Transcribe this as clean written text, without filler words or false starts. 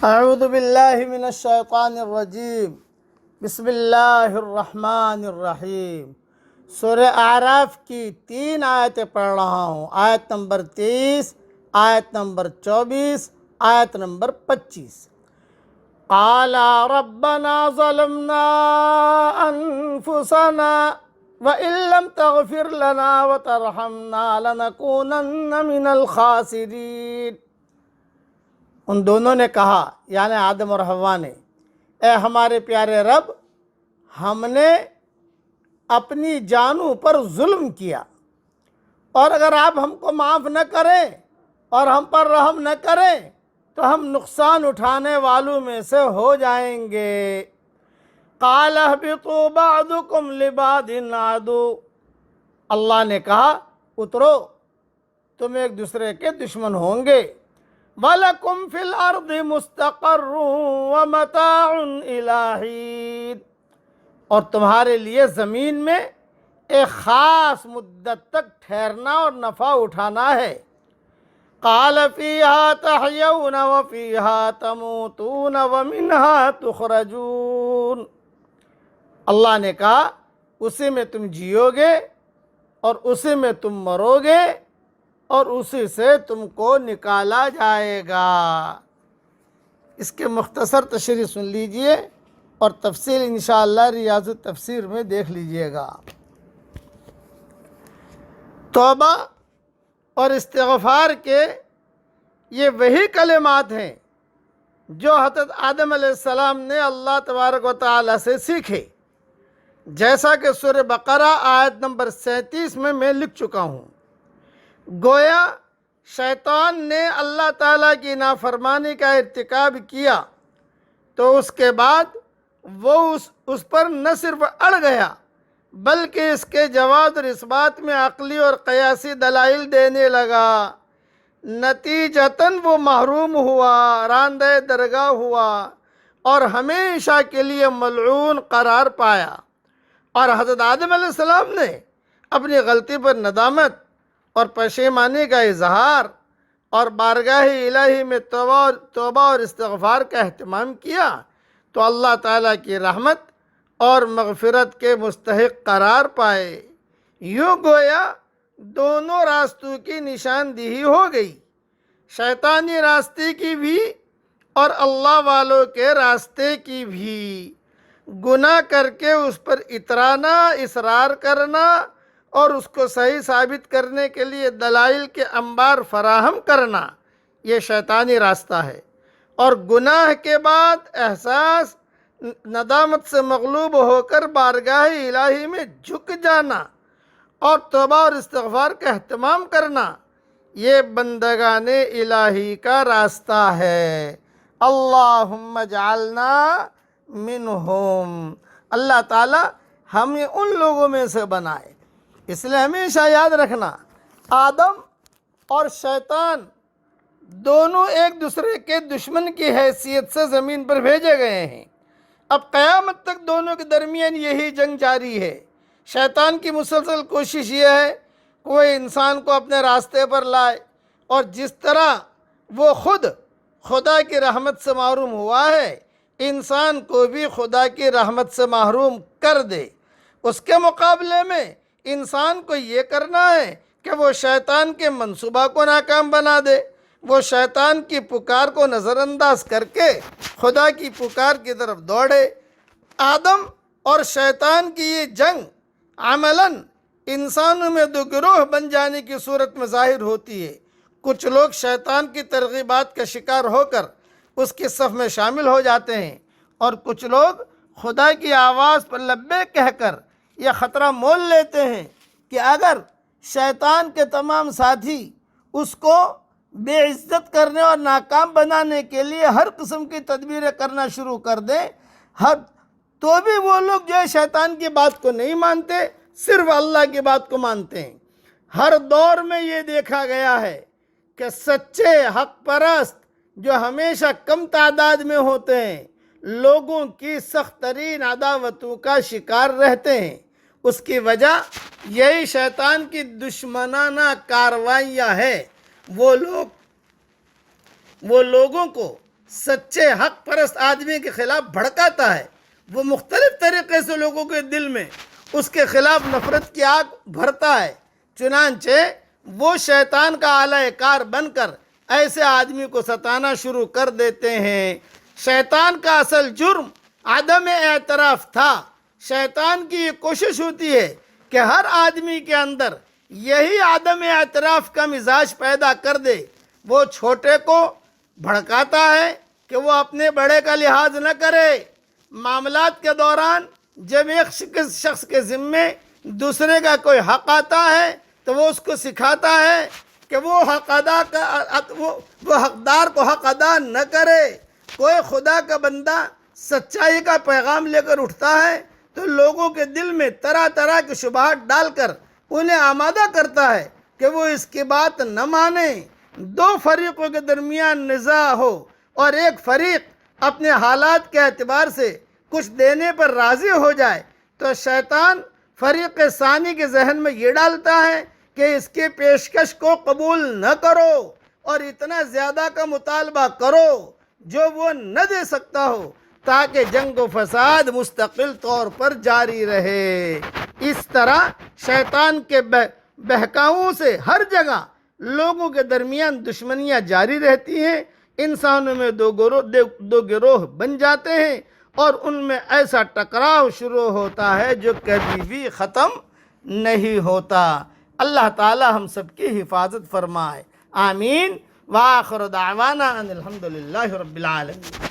اعوذ باللہ من الشیطان الرجیم بسم اللہ الرحمن الرحیم۔ سورہ اعراف کی 3 آیتیں پڑھ رہا ہوں، آیت نمبر 30، آیت نمبر 24، آیت نمبر 25۔ قال ربنا ظلمنا انفسنا وَإِن لَّمْ تَغْفِرْ لَنَا وَتَرْحَمْنَا لَنَكُونَنَّ مِنَ الْخَاسِرِينَ۔ ان دونوں نے کہا، یعنی آدم اور حوا نے، اے ہمارے پیارے رب، ہم نے اپنی جانوں پر ظلم کیا، اور اگر آپ ہم کو معاف نہ کریں اور ہم پر رحم نہ کریں تو ہم نقصان اٹھانے والوں میں سے ہو جائیں گے۔ قال اهبطوا بعضكم لبعض عدو، اللہ نے کہا اترو، تم ایک دوسرے کے دشمن ہوں گے۔ وَلَكُمْ فِي الْأَرْضِ مُسْتَقَرٌّ وَمَتَاعٌ إِلَىٰ حِينٍ، اور تمہارے لیے زمین میں ایک خاص مدت تک ٹھہرنا اور نفع اٹھانا ہے۔ قَالَ فِيهَا تَحْيَوْنَ وَفِيهَا تَمُوتُونَ وَمِنْهَا تُخْرَجُونَ، اللہ نے کہا اسی میں تم جیو گے اور اسی میں تم مرو گے اور اسی سے تم کو نکالا جائے گا۔ اس کے مختصر تشریح سن لیجئے اور تفصیل انشاءاللہ ریاض التفسیر میں دیکھ لیجئے گا۔ توبہ اور استغفار کے یہ وہی کلمات ہیں جو حضرت آدم علیہ السلام نے اللہ تبارک و تعالیٰ سے سیکھے، جیسا کہ سورہ بقرہ آیت نمبر 37 میں لکھ چکا ہوں۔ گویا شیطان نے اللہ تعالیٰ کی نافرمانی کا ارتکاب کیا تو اس کے بعد وہ اس پر نہ صرف اڑ گیا بلکہ اس کے جواز اور اس بات میں عقلی اور قیاسی دلائل دینے لگا۔ نتیجتاً وہ محروم ہوا، راندہ درگاہ ہوا اور ہمیشہ کے لیے ملعون قرار پایا۔ اور حضرت آدم علیہ السلام نے اپنی غلطی پر ندامت اور پشیمانی کا اظہار اور بارگاہ الہی میں توبہ اور استغفار کا اہتمام کیا تو اللہ تعالیٰ کی رحمت اور مغفرت کے مستحق قرار پائے۔ یوں گویا دونوں راستوں کی نشاندہی ہو گئی، شیطانی راستے کی بھی اور اللہ والوں کے راستے کی بھی۔ گناہ کر کے اس پر اترانا، اصرار کرنا اور اس کو صحیح ثابت کرنے کے لیے دلائل کے انبار فراہم کرنا، یہ شیطانی راستہ ہے۔ اور گناہ کے بعد احساس ندامت سے مغلوب ہو کر بارگاہ الہی میں جھک جانا اور توبہ اور استغفار کا اہتمام کرنا، یہ بندگان الہی کا راستہ ہے۔ اللہم اجعلنا منہم، اللہ تعالیٰ ہمیں ان لوگوں میں سے بنائے۔ اس لیے ہمیشہ یاد رکھنا، آدم اور شیطان دونوں ایک دوسرے کے دشمن کی حیثیت سے زمین پر بھیجے گئے ہیں۔ اب قیامت تک دونوں کے درمیان یہی جنگ جاری ہے۔ شیطان کی مسلسل کوشش یہ ہے کہ وہ انسان کو اپنے راستے پر لائے، اور جس طرح وہ خود خدا کی رحمت سے محروم ہوا ہے، انسان کو بھی خدا کی رحمت سے محروم کر دے۔ اس کے مقابلے میں انسان کو یہ کرنا ہے کہ وہ شیطان کے منصوبہ کو ناکام بنا دے، وہ شیطان کی پکار کو نظر انداز کر کے خدا کی پکار کی طرف دوڑے۔ آدم اور شیطان کی یہ جنگ عملاً انسانوں میں دو گروہ بن جانے کی صورت میں ظاہر ہوتی ہے۔ کچھ لوگ شیطان کی ترغیبات کا شکار ہو کر اس کی صف میں شامل ہو جاتے ہیں، اور کچھ لوگ خدا کی آواز پر لبیک کہہ کر یہ خطرہ مول لیتے ہیں کہ اگر شیطان کے تمام ساتھی اس کو بے عزت کرنے اور ناکام بنانے کے لیے ہر قسم کی تدبیریں کرنا شروع کر دیں، تو بھی وہ لوگ جو ہے شیطان کی بات کو نہیں مانتے، صرف اللہ کی بات کو مانتے ہیں۔ ہر دور میں یہ دیکھا گیا ہے کہ سچے حق پرست جو ہمیشہ کم تعداد میں ہوتے ہیں، لوگوں کی سخت ترین عداوتوں کا شکار رہتے ہیں۔ اس کی وجہ یہی شیطان کی دشمنانہ کارروائیاں ہے۔ وہ لوگوں کو سچے حق پرست آدمی کے خلاف بھڑکاتا ہے، وہ مختلف طریقے سے لوگوں کے دل میں اس کے خلاف نفرت کی آگ بھرتا ہے۔ چنانچہ وہ شیطان کا اعلی کار بن کر ایسے آدمی کو ستانا شروع کر دیتے ہیں۔ شیطان کا اصل جرم عدم اعتراف تھا۔ شیطان کی یہ کوشش ہوتی ہے کہ ہر آدمی کے اندر یہی عدم اعتراف کا مزاج پیدا کر دے۔ وہ چھوٹے کو بھڑکاتا ہے کہ وہ اپنے بڑے کا لحاظ نہ کرے۔ معاملات کے دوران جب ایک شخص کے ذمے دوسرے کا کوئی حق آتا ہے تو وہ اس کو سکھاتا ہے کہ وہ حقدار کو حق ادا نہ کرے۔ کوئی خدا کا بندہ سچائی کا پیغام لے کر اٹھتا ہے تو لوگوں کے دل میں طرح طرح کی شبہات ڈال کر انہیں آمادہ کرتا ہے کہ وہ اس کی بات نہ مانیں۔ دو فریقوں کے درمیان نزاع ہو اور ایک فریق اپنے حالات کے اعتبار سے کچھ دینے پر راضی ہو جائے تو شیطان فریق ثانی کے ذہن میں یہ ڈالتا ہے کہ اس کی پیشکش کو قبول نہ کرو اور اتنا زیادہ کا مطالبہ کرو جو وہ نہ دے سکتا ہو، تاکہ جنگ و فساد مستقل طور پر جاری رہے۔ اس طرح شیطان کے بہکاؤں سے ہر جگہ لوگوں کے درمیان دشمنیاں جاری رہتی ہیں۔ انسانوں میں دو گروہ بن جاتے ہیں اور ان میں ایسا ٹکراؤ شروع ہوتا ہے جو کبھی بھی ختم نہیں ہوتا۔ اللہ تعالی ہم سب کی حفاظت فرمائے، آمین۔ وآخر دعوانا ان الحمدللہ رب العالمین۔